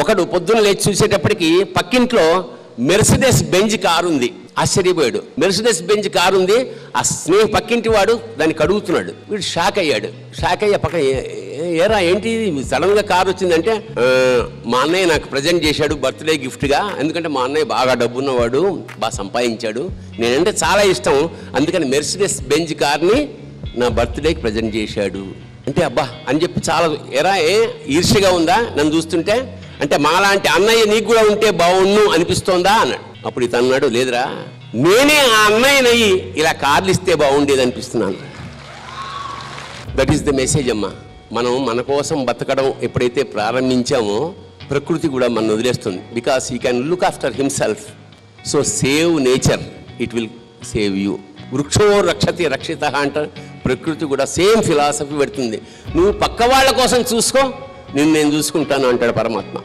ఒకడు పొద్దున్న లేచి చూసేటప్పటికి పక్కింట్లో మెర్సిడెస్ బెంజ్ కారు ఉంది. ఆశ్చర్యపోయాడు. మెర్సిడెస్ బెంజ్ కారు ఉంది, ఆ పక్కింటి వాడు దాన్ని కడుగుతున్నాడు. వీడు షాక్ అయ్యాడు. షాక్ అయ్యా పక్క ఏరా ఏంటి సడన్గా కారు వచ్చిందంటే, మా అన్నయ్య నాకు ప్రజెంట్ చేశాడు బర్త్డే గిఫ్ట్గా. ఎందుకంటే మా అన్నయ్య బాగా డబ్బున్నవాడు, బాగా సంపాదించాడు, నేనంటే చాలా ఇష్టం, అందుకని మెర్సిడెస్ బెంజ్ కార్ని నా బర్త్డేకి ప్రజెంట్ చేశాడు అంటే అబ్బా అని చెప్పి చాలా ఎరా ఈర్ష్యగా ఉందా నన్ను చూస్తుంటే అంటే మాలాంటి అన్నయ్య నీకు కూడా ఉంటే బాగుండు అనిపిస్తోందా అన్నాడు. అప్పుడు ఇతను అన్నాడు, లేదురా నేనే ఆ అన్నయ్యనయ్యి ఇలా కార్లు ఇస్తే బాగుండేది అనిపిస్తున్నాను. దట్ ఈస్ ద మెసేజ్ అమ్మా. మనం మన కోసం బతకడం ఎప్పుడైతే ప్రారంభించామో ప్రకృతి కూడా మనం వదిలేస్తుంది. Because he can look after himself. So save nature, it will save you. వృక్షో రక్షతి రక్షిత అంట. ప్రకృతి కూడా సేమ్ ఫిలాసఫీ పెడుతుంది. నువ్వు పక్క వాళ్ళ కోసం చూసుకో, నేను చూసుకుంటాను అంటాడు పరమాత్మ.